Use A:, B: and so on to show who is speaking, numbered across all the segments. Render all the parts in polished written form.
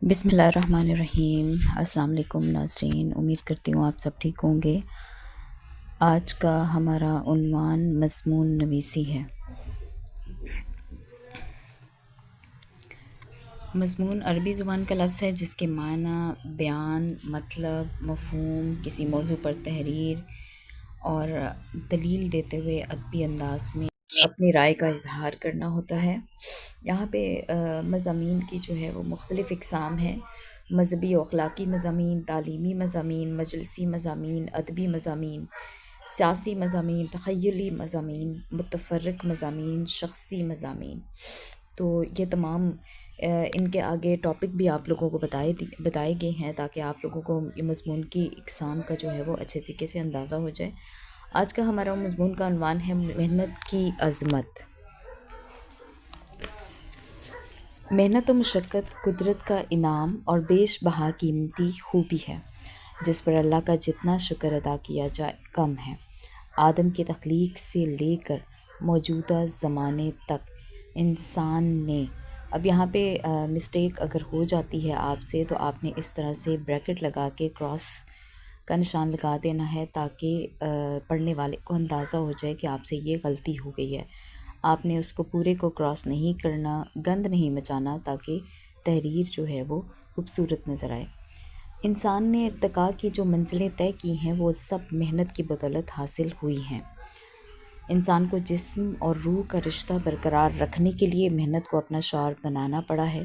A: بسم اللہ الرحمن الرحیم۔ السلام علیکم ناظرین، امید کرتی ہوں آپ سب ٹھیک ہوں گے۔ آج کا ہمارا عنوان مضمون نویسی ہے۔ مضمون عربی زبان کا لفظ ہے جس کے معنی بیان، مطلب، مفہوم، کسی موضوع پر تحریر اور دلیل دیتے ہوئے ادبی انداز میں اپنی رائے کا اظہار کرنا ہوتا ہے۔ یہاں پہ مضامین کی جو ہے وہ مختلف اقسام ہیں: مذہبی و اخلاقی مضامین، تعلیمی مضامین، مجلسی مضامین، ادبی مضامین، سیاسی مضامین، تخیلی مضامین، متفرق مضامین، شخصی مضامین۔ تو یہ تمام ان کے آگے ٹاپک بھی آپ لوگوں کو بتائے گئے ہیں تاکہ آپ لوگوں کو یہ مضمون کی اقسام کا جو ہے وہ اچھے طریقے سے اندازہ ہو جائے۔ آج کا ہمارا مضمون کا عنوان ہے محنت کی عظمت۔ محنت و مشقت قدرت کا انعام اور بیش بہا قیمتی خوبی ہے جس پر اللہ کا جتنا شکر ادا کیا جائے کم ہے۔ آدم کی تخلیق سے لے کر موجودہ زمانے تک انسان نے، اب یہاں پہ مسٹیک اگر ہو جاتی ہے آپ سے تو آپ نے اس طرح سے بریکٹ لگا کے کراس کا نشان لگا دینا ہے تاکہ پڑھنے والے کو اندازہ ہو جائے کہ آپ سے یہ غلطی ہو گئی ہے۔ آپ نے اس کو پورے کو کراس نہیں کرنا، گند نہیں مچانا تاکہ تحریر جو ہے وہ خوبصورت نظر آئے۔ انسان نے ارتقاء کی جو منزلیں طے کی ہیں وہ سب محنت کی بدولت حاصل ہوئی ہیں۔ انسان کو جسم اور روح کا رشتہ برقرار رکھنے کے لیے محنت کو اپنا شعار بنانا پڑا ہے۔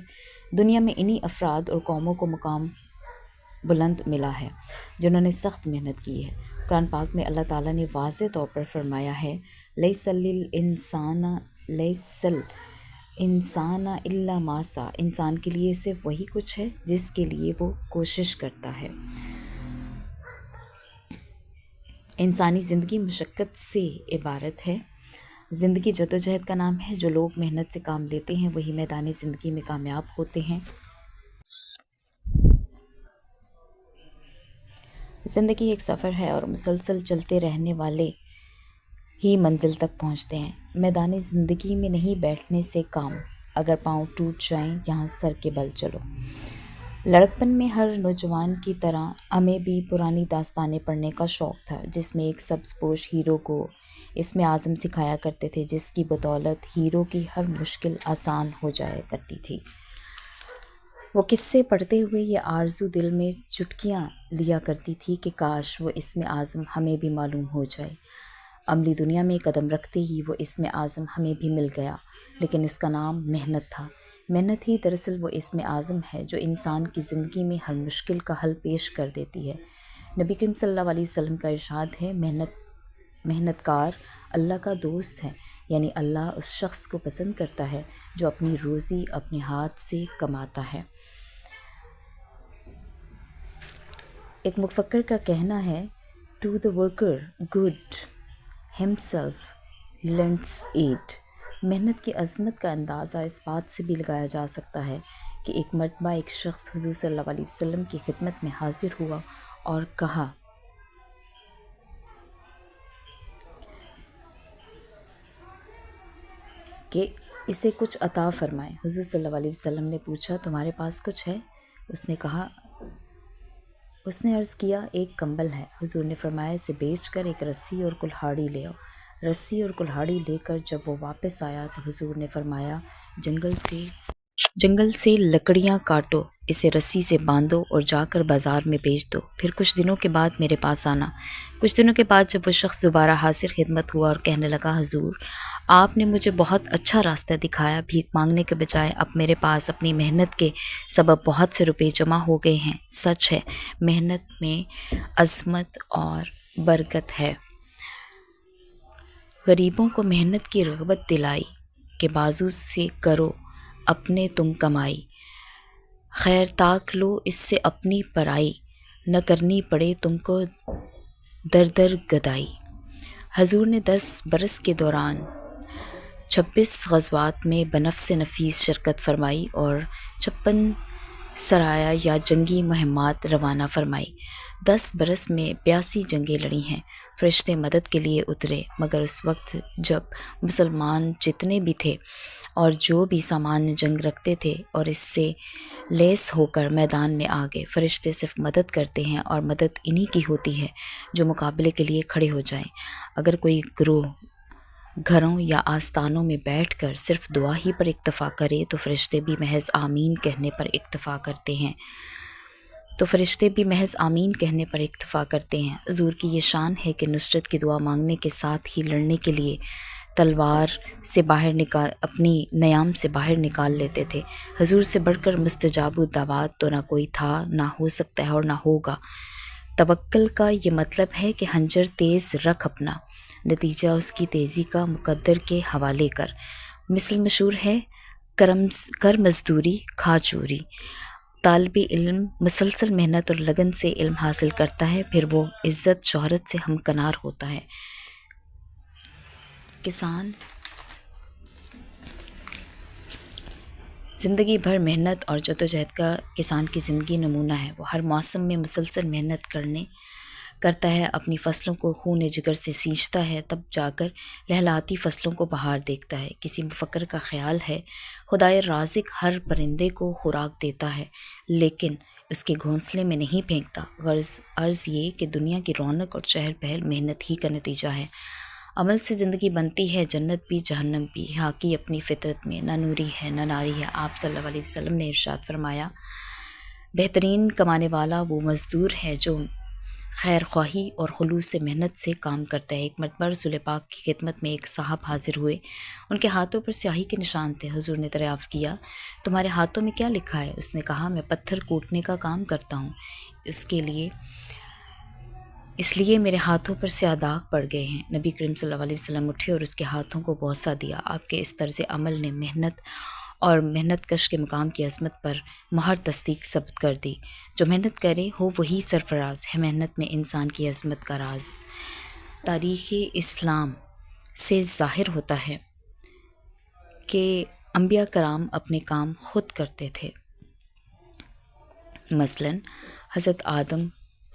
A: دنیا میں انہی افراد اور قوموں کو مقام بلند ملا ہے جنہوں نے سخت محنت کی ہے۔ قرآن پاک میں اللہ تعالیٰ نے واضح طور پر فرمایا ہے، لیس الانسان الا ما سعی، انسان کے لیے صرف وہی کچھ ہے جس کے لیے وہ کوشش کرتا ہے۔ انسانی زندگی مشقت سے عبارت ہے۔ زندگی جدوجہد کا نام ہے۔ جو لوگ محنت سے کام لیتے ہیں وہی میدان زندگی میں کامیاب ہوتے ہیں۔ زندگی ایک سفر ہے اور مسلسل چلتے رہنے والے ہی منزل تک پہنچتے ہیں۔ میدان زندگی میں نہیں بیٹھنے سے کام، اگر پاؤں ٹوٹ جائیں یہاں سر کے بل چلو۔ لڑکپن میں ہر نوجوان کی طرح ہمیں بھی پرانی داستانیں پڑھنے کا شوق تھا جس میں ایک سبز پوش ہیرو کو اس میں اعظم سکھایا کرتے تھے جس کی بدولت ہیرو کی ہر مشکل آسان ہو جایا کرتی تھی۔ وہ قصے پڑھتے ہوئے یہ آرزو دل میں چٹکیاں لیا کرتی تھی کہ کاش وہ اسم اعظم ہمیں بھی معلوم ہو جائے۔ عملی دنیا میں قدم رکھتے ہی وہ اسم اعظم ہمیں بھی مل گیا، لیکن اس کا نام محنت تھا۔ محنت ہی دراصل وہ اسم اعظم ہے جو انسان کی زندگی میں ہر مشکل کا حل پیش کر دیتی ہے۔ نبی کریم صلی اللہ علیہ وسلم کا ارشاد ہے، محنت کار اللہ کا دوست ہے، یعنی اللہ اس شخص کو پسند کرتا ہے جو اپنی روزی اپنے ہاتھ سے کماتا ہے۔ ایک مفکر کا کہنا ہے، to the worker good himself lends aid۔ محنت کی عظمت کا اندازہ اس بات سے بھی لگایا جا سکتا ہے کہ ایک مرتبہ ایک شخص حضور صلی اللہ علیہ وسلم کی خدمت میں حاضر ہوا اور کہا کہ اسے کچھ عطا فرمائے۔ حضور صلی اللہ علیہ وسلم نے پوچھا، تمہارے پاس کچھ ہے؟ اس نے عرض کیا، ایک کمبل ہے۔ حضور نے فرمایا، اسے بیچ کر ایک رسی اور کلہاڑی لے آؤ۔ رسی اور کلہاڑی لے کر جب وہ واپس آیا تو حضور نے فرمایا، جنگل سے لکڑیاں کاٹو، اسے رسی سے باندھو اور جا کر بازار میں بیچ دو، پھر کچھ دنوں کے بعد میرے پاس آنا۔ کچھ دنوں کے بعد جب وہ شخص دوبارہ حاضر خدمت ہوا اور کہنے لگا، حضور آپ نے مجھے بہت اچھا راستہ دکھایا، بھیک مانگنے کے بجائے اب میرے پاس اپنی محنت کے سبب بہت سے روپے جمع ہو گئے ہیں۔ سچ ہے، محنت میں عظمت اور برکت ہے۔ غریبوں کو محنت کی رغبت دلائی کہ بازو سے کرو اپنے تم کمائی، خیر تاک لو اس سے اپنی پرائی، نہ کرنی پڑے تم کو در در گدائی۔ حضور نے 10 برس کے دوران 26 غزوات میں بنفس نفیس شرکت فرمائی اور 56 سرایا یا جنگی مہمات روانہ فرمائی۔ 10 برس میں 82 جنگیں لڑی ہیں۔ فرشتے مدد کے لیے اترے، مگر اس وقت جب مسلمان جتنے بھی تھے اور جو بھی سامان جنگ رکھتے تھے اور اس سے لیس ہو کر میدان میں آ گئے۔ فرشتے صرف مدد کرتے ہیں اور مدد انہی کی ہوتی ہے جو مقابلے کے لیے کھڑے ہو جائیں۔ اگر کوئی گروہ گھروں یا آستانوں میں بیٹھ کر صرف دعا ہی پر اکتفا کرے تو فرشتے بھی محض آمین کہنے پر اکتفا کرتے ہیں۔ حضور کی یہ شان ہے کہ نصرت کی دعا مانگنے کے ساتھ ہی لڑنے کے لیے تلوار سے اپنی نیام سے باہر نکال لیتے تھے۔ حضور سے بڑھ کر مستجاب الدعوات تو نہ کوئی تھا، نہ ہو سکتا ہے اور نہ ہوگا۔ توکل کا یہ مطلب ہے کہ خنجر تیز رکھ اپنا، نتیجہ اس کی تیزی کا مقدر کے حوالے کر۔ مثل مشہور ہے، کر مزدوری کھا چوری۔ طالب علم مسلسل محنت اور لگن سے علم حاصل کرتا ہے، پھر وہ عزت شہرت سے ہمکنار ہوتا ہے۔ کسان زندگی بھر محنت اور جدوجہد کا کسان کی زندگی نمونہ ہے۔ وہ ہر موسم میں مسلسل محنت کرتا ہے، اپنی فصلوں کو خون جگر سے سینچتا ہے، تب جا کر لہلاتی فصلوں کو بہار دیکھتا ہے۔ کسی مفکر کا خیال ہے خدائے رازق ہر پرندے کو خوراک دیتا ہے لیکن اس کے گھونسلے میں نہیں پھینکتا۔ غرض یہ کہ دنیا کی رونق اور چہل پہل محنت ہی کا نتیجہ ہے۔ عمل سے زندگی بنتی ہے، جنت بھی جہنم بھی۔ حاکی اپنی فطرت میں نہ نوری ہے نہ ناری ہے۔ آپ صلی اللہ علیہ وسلم نے ارشاد فرمایا، بہترین کمانے والا وہ مزدور ہے جو خیر خواہی اور خلوص سے محنت سے کام کرتا ہے۔ ایک مرتبہ رسول پاک کی خدمت میں ایک صاحب حاضر ہوئے، ان کے ہاتھوں پر سیاہی کے نشان تھے۔ حضور نے دریافت کیا، تمہارے ہاتھوں میں کیا لکھا ہے؟ اس نے کہا، میں پتھر کوٹنے کا کام کرتا ہوں، اس لیے میرے ہاتھوں پر سیاہ داغ پڑ گئے ہیں۔ نبی کریم صلی اللہ علیہ وسلم اٹھے اور اس کے ہاتھوں کو بوسہ دیا۔ آپ کے اس طرز عمل نے محنت کش کے مقام کی عظمت پر مہر تصدیق ثبت کر دی۔ جو محنت کرے ہو وہی سرفراز ہے، محنت میں انسان کی عظمت کا راز۔ تاریخ اسلام سے ظاہر ہوتا ہے کہ انبیاء کرام اپنے کام خود کرتے تھے۔ مثلاً حضرت آدم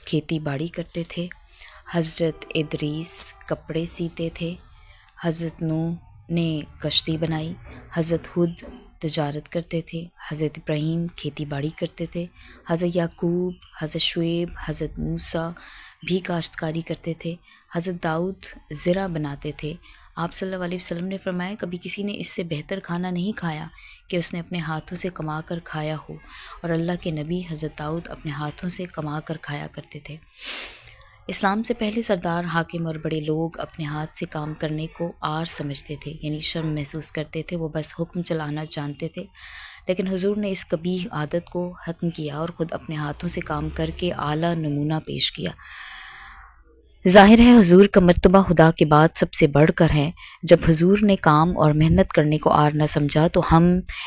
A: کھیتی باڑی کرتے تھے، حضرت ادریس کپڑے سیتے تھے، حضرت نوح نے کشتی بنائی، حضرت ہود تجارت کرتے تھے، حضرت ابراہیم کھیتی باڑی کرتے تھے، حضرت یعقوب، حضرت شعیب، حضرت موسیٰ بھی کاشتکاری کرتے تھے، حضرت داؤد زرع بناتے تھے۔ آپ صلی اللہ علیہ وسلم نے فرمایا، کبھی کسی نے اس سے بہتر کھانا نہیں کھایا کہ اس نے اپنے ہاتھوں سے کما کر کھایا ہو، اور اللہ کے نبی حضرت داؤد اپنے ہاتھوں سے کما کر کھایا کرتے تھے۔ اسلام سے پہلے سردار، حاکم اور بڑے لوگ اپنے ہاتھ سے کام کرنے کو عار سمجھتے تھے، یعنی شرم محسوس کرتے تھے، وہ بس حکم چلانا جانتے تھے۔ لیکن حضور نے اس قبیح عادت کو ختم کیا اور خود اپنے ہاتھوں سے کام کر کے اعلیٰ نمونہ پیش کیا۔ ظاہر ہے حضور کا مرتبہ خدا کے بعد سب سے بڑھ کر ہے۔ جب حضور نے کام اور محنت کرنے کو عار نہ سمجھا تو ہم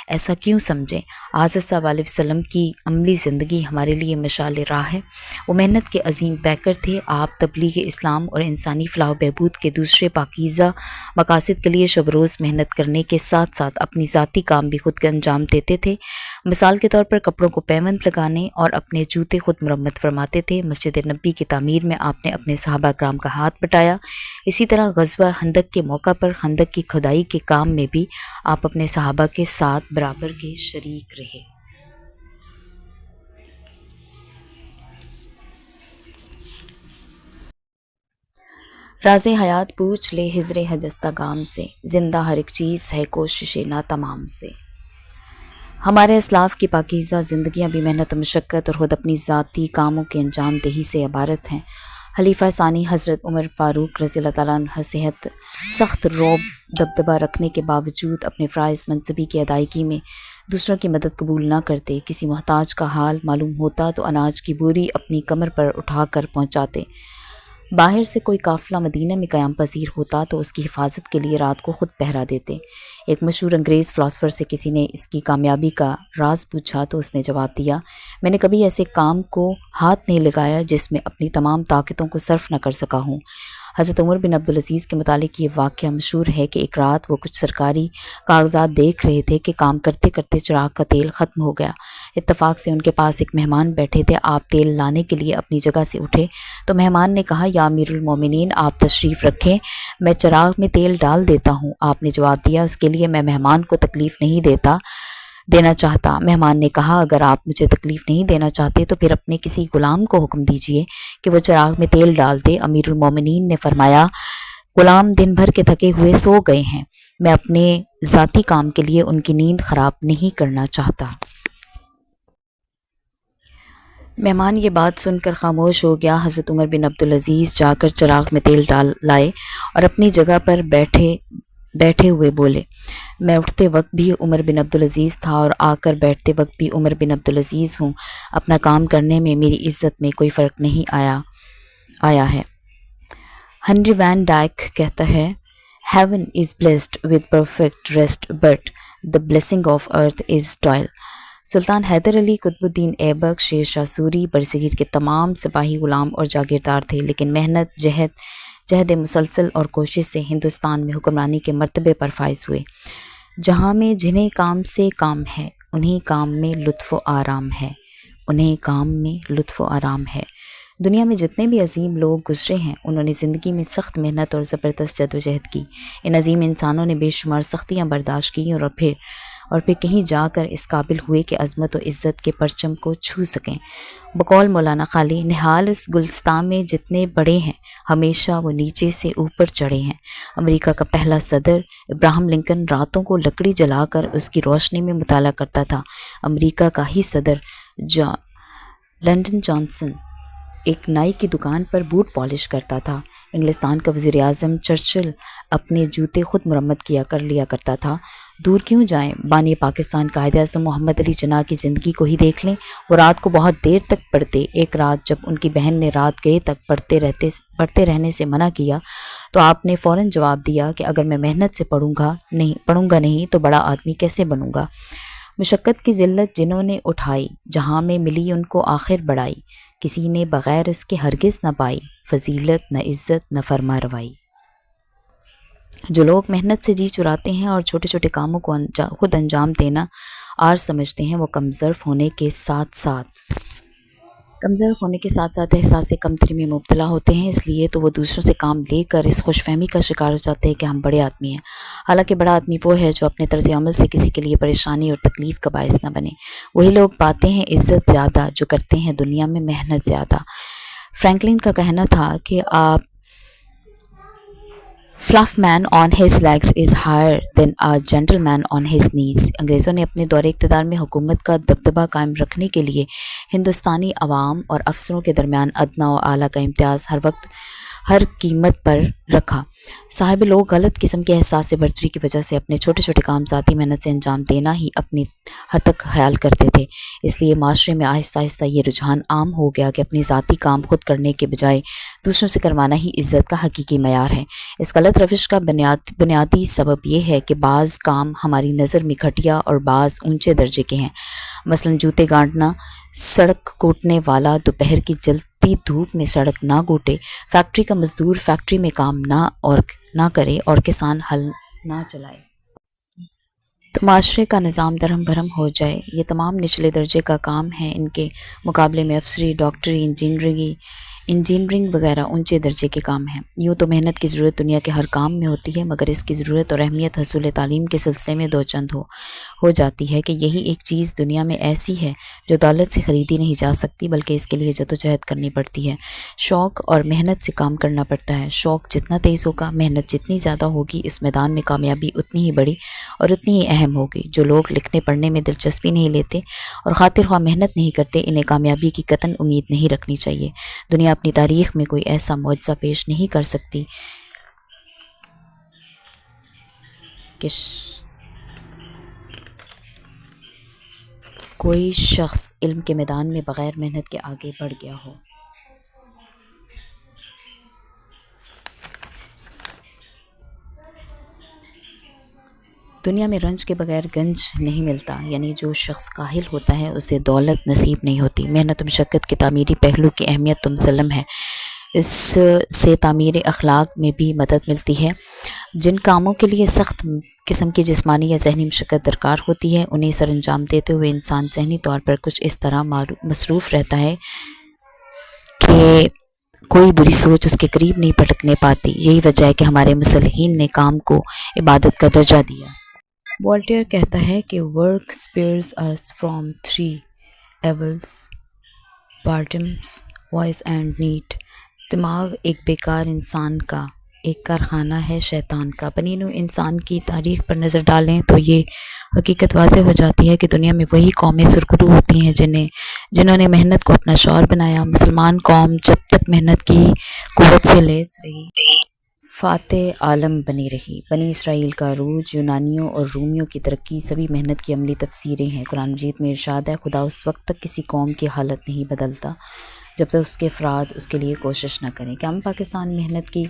A: ایسا کیوں سمجھیں؟ حضرت صلی اللہ علیہ وسلم کی عملی زندگی ہمارے لیے مشعل راہ ہے۔ وہ محنت کے عظیم پیکر تھے۔ آپ تبلیغ اسلام اور انسانی فلاح و بہبود کے دوسرے پاکیزہ مقاصد کے لیے شب روز محنت کرنے کے ساتھ ساتھ اپنی ذاتی کام بھی خود انجام دیتے تھے۔ مثال کے طور پر کپڑوں کو پیوند لگانے اور اپنے جوتے خود مرمت فرماتے تھے۔ مسجد نبوی کی تعمیر میں آپ نے اپنے صحابہ کرام کا ہاتھ بٹایا۔ اسی طرح غزوہ خندق کے موقع پر خندق کی کھدائی کے کام میں بھی آپ اپنے صحابہ کے ساتھ برابر کے شریک رہے۔ راز حیات پوچھ لے ہجر حجستہ گام سے، زندہ ہر ایک چیز ہے کوشش ناتمام سے۔ ہمارے اسلاف کی پاکیزہ زندگیاں بھی محنت و مشقت اور خود اپنی ذاتی کاموں کے انجام دہی سے عبارت ہیں۔ خلیفہ ثانی حضرت عمر فاروق رضی اللہ تعالیٰ عنہ صحت سخت رعب دبدبہ رکھنے کے باوجود اپنے فرائض منصبی کی ادائیگی میں دوسروں کی مدد قبول نہ کرتے۔ کسی محتاج کا حال معلوم ہوتا تو اناج کی بوری اپنی کمر پر اٹھا کر پہنچاتے۔ باہر سے کوئی قافلہ مدینہ میں قیام پذیر ہوتا تو اس کی حفاظت کے لیے رات کو خود پہرا دیتے۔ ایک مشہور انگریز فلاسفر سے کسی نے اس کی کامیابی کا راز پوچھا تو اس نے جواب دیا، میں نے کبھی ایسے کام کو ہاتھ نہیں لگایا جس میں اپنی تمام طاقتوں کو صرف نہ کر سکا ہوں۔ حضرت عمر بن عبدالعزیز کے متعلق یہ واقعہ مشہور ہے کہ ایک رات وہ کچھ سرکاری کاغذات دیکھ رہے تھے کہ کام کرتے کرتے چراغ کا تیل ختم ہو گیا۔ اتفاق سے ان کے پاس ایک مہمان بیٹھے تھے۔ آپ تیل لانے کے لیے اپنی جگہ سے اٹھے تو مہمان نے کہا، یا امیر المومنین آپ تشریف رکھیں، میں چراغ میں تیل ڈال دیتا ہوں۔ آپ نے جواب دیا، اس کے لیے میں مہمان کو تکلیف نہیں دیتا، دینا چاہتا۔ مہمان نے کہا اگر آپ مجھے تکلیف نہیں دینا چاہتے تو پھر اپنے کسی غلام کو حکم دیجئے کہ وہ چراغ میں تیل ڈال دے۔ امیر المومنین نے فرمایا غلام دن بھر کے تھکے ہوئے سو گئے ہیں، میں اپنے ذاتی کام کے لیے ان کی نیند خراب نہیں کرنا چاہتا۔ مہمان یہ بات سن کر خاموش ہو گیا۔ حضرت عمر بن عبدالعزیز جا کر چراغ میں تیل ڈال لائے اور اپنی جگہ پر بیٹھے ہوئے بولے، میں اٹھتے وقت بھی عمر بن عبدالعزیز تھا اور آ کر بیٹھتے وقت بھی عمر بن عبدالعزیز ہوں۔ اپنا کام کرنے میں میری عزت میں کوئی فرق نہیں آیا ہے۔ ہنری وین ڈائک کہتا ہے Heaven is blessed with perfect rest but the blessing of earth is toil۔ سلطان حیدر علی قطب الدین ایبک شیر شاہ سوری برصغیر کے تمام سپاہی غلام اور جاگیردار تھے، لیکن محنت جہد مسلسل اور کوشش سے ہندوستان میں حکمرانی کے مرتبے پر فائز ہوئے۔ جہاں میں جنہیں کام سے کام ہے انہیں کام میں لطف و آرام ہے۔ دنیا میں جتنے بھی عظیم لوگ گزرے ہیں انہوں نے زندگی میں سخت محنت اور زبردست جدوجہد کی۔ ان عظیم انسانوں نے بے شمار سختیاں برداشت کی اور پھر کہیں جا کر اس قابل ہوئے کہ عظمت و عزت کے پرچم کو چھو سکیں۔ بقول مولانا خالی، نہال اس گلستان میں جتنے بڑے ہیں ہمیشہ وہ نیچے سے اوپر چڑھے ہیں۔ امریکہ کا پہلا صدر ابراہم لنکن راتوں کو لکڑی جلا کر اس کی روشنی میں مطالعہ کرتا تھا۔ امریکہ کا ہی صدر لنڈن جانسن ایک نائی کی دکان پر بوٹ پالش کرتا تھا۔ انگلستان کا وزیر اعظم چرچل اپنے جوتے خود مرمت کر لیا کرتا تھا۔ دور کیوں جائیں، بانی پاکستان قائد اعظم محمد علی جناح کی زندگی کو ہی دیکھ لیں۔ وہ رات کو بہت دیر تک پڑھتے۔ ایک رات جب ان کی بہن نے رات گئے تک پڑھتے رہنے سے منع کیا تو آپ نے فوراً جواب دیا کہ اگر میں محنت سے پڑھوں گا نہیں تو بڑا آدمی کیسے بنوں گا۔ مشقت کی ذلت جنہوں نے اٹھائی، جہاں میں ملی ان کو آخر بڑائی، کسی نے بغیر اس کے ہرگز نہ پائی، فضیلت نہ عزت نہ فرما روائی۔ جو لوگ محنت سے جی چراتے ہیں اور چھوٹے چھوٹے کاموں کو خود انجام دینا عار سمجھتے ہیں، وہ کمظرف ہونے کے ساتھ ساتھ احساس کمتری میں مبتلا ہوتے ہیں۔ اس لیے تو وہ دوسروں سے کام لے کر اس خوش فہمی کا شکار ہو جاتے ہیں کہ ہم بڑے آدمی ہیں، حالانکہ بڑا آدمی وہ ہے جو اپنے طرز عمل سے کسی کے لیے پریشانی اور تکلیف کا باعث نہ بنے۔ وہی لوگ پاتے ہیں عزت زیادہ جو کرتے ہیں دنیا میں محنت زیادہ۔ فرینکلن کا کہنا تھا کہ fluff man on his legs is higher than a gentleman on his knees۔ انگریزوں نے اپنے دور اقتدار میں حکومت کا دبدبہ قائم رکھنے کے لیے ہندوستانی عوام اور افسروں کے درمیان ادنیٰ و اعلیٰ کا امتیاز ہر قیمت پر رکھا۔ صاحب لوگ غلط قسم کے احساس برتری کی وجہ سے اپنے چھوٹے چھوٹے کام ذاتی محنت سے انجام دینا ہی اپنی حد تک خیال کرتے تھے۔ اس لیے معاشرے میں آہستہ آہستہ یہ رجحان عام ہو گیا کہ اپنی ذاتی کام خود کرنے کے بجائے دوسروں سے کروانا ہی عزت کا حقیقی معیار ہے۔ اس غلط روش کا بنیادی سبب یہ ہے کہ بعض کام ہماری نظر میں گھٹیا اور بعض اونچے درجے کے ہیں۔ مثلاً جوتے گانٹنا، سڑک کوٹنے والا دوپہر کی جلتی دھوپ میں سڑک نہ کوٹے، فیکٹری کا مزدور فیکٹری میں کام نہ کرے اور کسان ہل نہ چلائے تو معاشرے کا نظام درہم بھرم ہو جائے۔ یہ تمام نچلے درجے کا کام ہے، ان کے مقابلے میں افسری، ڈاکٹری، انجینئرنگ وغیرہ اونچے درجے کے کام ہیں۔ یوں تو محنت کی ضرورت دنیا کے ہر کام میں ہوتی ہے، مگر اس کی ضرورت اور اہمیت حصول تعلیم کے سلسلے میں دو چند ہو جاتی ہے کہ یہی ایک چیز دنیا میں ایسی ہے جو دولت سے خریدی نہیں جا سکتی، بلکہ اس کے لیے جدوجہد کرنی پڑتی ہے، شوق اور محنت سے کام کرنا پڑتا ہے۔ شوق جتنا تیز ہوگا، محنت جتنی زیادہ ہوگی، اس میدان میں کامیابی اتنی ہی بڑی اور اتنی ہی اہم ہوگی۔ جو لوگ لکھنے پڑھنے میں دلچسپی نہیں لیتے اور خاطر خواہ محنت نہیں کرتے، انہیں کامیابی کی قطعاً امید نہیں رکھنی چاہیے۔ دنیا اپنی تاریخ میں کوئی ایسا معجزہ پیش نہیں کر سکتی کہ کوئی شخص علم کے میدان میں بغیر محنت کے آگے بڑھ گیا ہو۔ دنیا میں رنج کے بغیر گنج نہیں ملتا، یعنی جو شخص کاہل ہوتا ہے اسے دولت نصیب نہیں ہوتی۔ محنت و مشقت کے تعمیری پہلو کی اہمیت تو مسلم ہے، اس سے تعمیر اخلاق میں بھی مدد ملتی ہے۔ جن کاموں کے لیے سخت قسم کی جسمانی یا ذہنی مشقت درکار ہوتی ہے انہیں سر انجام دیتے ہوئے انسان ذہنی طور پر کچھ اس طرح مصروف رہتا ہے کہ کوئی بری سوچ اس کے قریب نہیں پٹکنے پاتی۔ یہی وجہ ہے کہ ہمارے مصلحین نے کام کو عبادت کا درجہ دیا۔ والٹیئر کہتا ہے کہ work spares us from 3 evils: boredom, vice and need. دماغ ایک بیکار انسان کا ایک کارخانہ ہے شیطان کا۔ بنی نوع انسان کی تاریخ پر نظر ڈالیں تو یہ حقیقت واضح ہو جاتی ہے کہ دنیا میں وہی قومیں سرخرو ہوتی ہیں جنہوں نے محنت کو اپنا شعار بنایا۔ مسلمان قوم جب تک محنت کی قوت سے لیس رہی، فاتح عالم بنی رہی۔ بنی اسرائیل کا عروج، یونانیوں اور رومیوں کی ترقی، سبھی محنت کی عملی تفسیریں ہیں۔ قرآن مجید میں ارشاد ہے، خدا اس وقت تک کسی قوم کی حالت نہیں بدلتا جب تک اس کے افراد اس کے لیے کوشش نہ کریں۔ قیام پاکستان محنت کی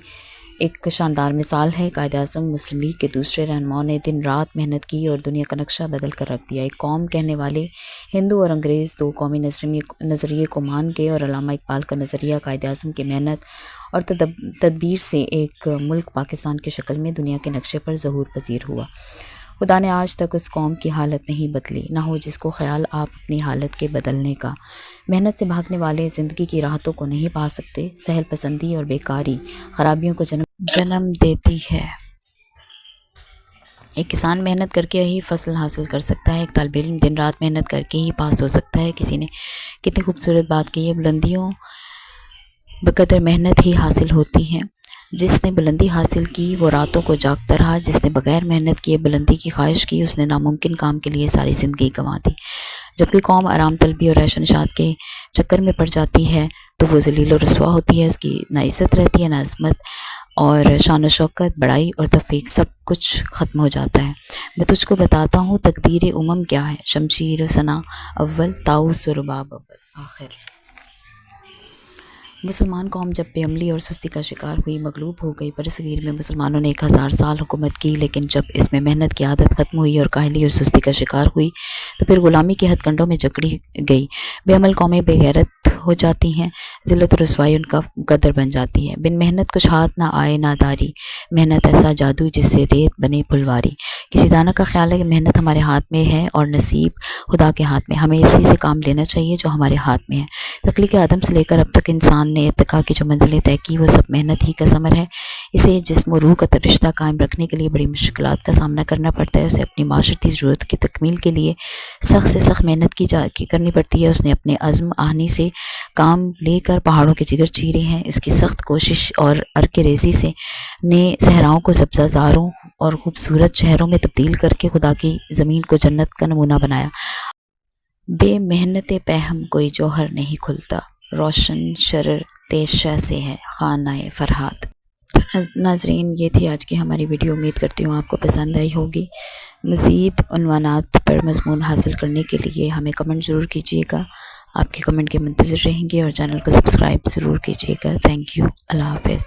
A: ایک شاندار مثال ہے۔ قائد اعظم مسلم لیگ کے دوسرے رہنماؤں نے دن رات محنت کی اور دنیا کا نقشہ بدل کر رکھ دیا۔ ایک قوم کہنے والے ہندو اور انگریز دو قومی نظریے کو مان گئے اور علامہ اقبال کا نظریہ قائد اعظم کی محنت اور تدبیر سے ایک ملک پاکستان کی شکل میں دنیا کے نقشے پر ظہور پذیر ہوا۔ خدا نے آج تک اس قوم کی حالت نہیں بدلی، نہ ہو جس کو خیال آپ اپنی حالت کے بدلنے کا۔ محنت سے بھاگنے والے زندگی کی راحتوں کو نہیں پا سکتے۔ سہل پسندی اور بیکاری خرابیوں کو جنم دیتی ہے۔ ایک کسان محنت کر کے ہی فصل حاصل کر سکتا ہے، ایک طالب علم دن رات محنت کر کے ہی پاس ہو سکتا ہے۔ کسی نے کتنی خوبصورت بات کی ہے، بلندیوں بقدر محنت ہی حاصل ہوتی ہیں۔ جس نے بلندی حاصل کی وہ راتوں کو جاگتا رہا، جس نے بغیر محنت کیے بلندی کی خواہش کی اس نے ناممکن کام کے لیے ساری زندگی گنوا دی۔ جب کوئی قوم آرام طلبی اور عیش و نشاط کے چکر میں پڑ جاتی ہے تو وہ ذلیل و رسوا ہوتی ہے، اس کی نہ عزت رہتی ہے، نہ عظمت اور شان و شوکت، بڑائی اور تفریق، سب کچھ ختم ہو جاتا ہے۔ میں تجھ کو بتاتا ہوں تقدیر امم کیا ہے، شمشیر و ثنا اول، طاؤس و رباب اول آخر۔ مسلمان قوم جب بے عملی اور سستی کا شکار ہوئی، مغلوب ہو گئی۔ برصغیر میں مسلمانوں نے 1000 سال حکومت کی، لیکن جب اس میں محنت کی عادت ختم ہوئی اور کاہلی اور سستی کا شکار ہوئی تو پھر غلامی کے ہتھ کنڈوں میں جکڑی گئی۔ بے عمل قومیں بے غیرت ہو جاتی ہیں، ذلت و رسوائی ان کا مقدر بن جاتی ہے۔ بن محنت کچھ ہاتھ نہ آئے نہ داری، محنت ایسا جادو جس سے ریت بنے پھلواری۔ کسی دانا کا خیال ہے کہ محنت ہمارے ہاتھ میں ہے اور نصیب خدا کے ہاتھ میں، ہمیں اسی سے کام لینا چاہیے جو ہمارے ہاتھ میں ہے۔ تخلیق آدم سے لے کر اب تک انسان نے ارتقاء کی جو منزلیں طے کی وہ سب محنت ہی کا ثمر ہے۔ اسے جسم و روح کا رشتہ قائم رکھنے کے لیے بڑی مشکلات کا سامنا کرنا پڑتا ہے، اسے اپنی معاشرتی ضرورت کی تکمیل کے لیے سخت سے سخت محنت کرنی پڑتی ہے۔ اس نے اپنے عزم آہنی سے کام لے کر پہاڑوں کے جگر چیرے ہیں، اس کی سخت کوشش اور عرق ریزی سے نے صحراؤں کو سبزہ زاروں اور خوبصورت شہروں میں تبدیل کر کے خدا کی زمین کو جنت کا نمونہ بنایا۔ بے محنت پہم کوئی جوہر نہیں کھلتا، روشن شرر تیشہ سے ہے خانہ فرہاد۔ ناظرین، یہ تھی آج کی ہماری ویڈیو، امید کرتی ہوں آپ کو پسند آئی ہوگی۔ مزید عنوانات پر مضمون حاصل کرنے کے لیے ہمیں کمنٹ ضرور کیجیے گا، آپ کے کمنٹ کے منتظر رہیں گے اور چینل کو سبسکرائب ضرور کیجیے گا۔ تھینک یو، اللہ حافظ۔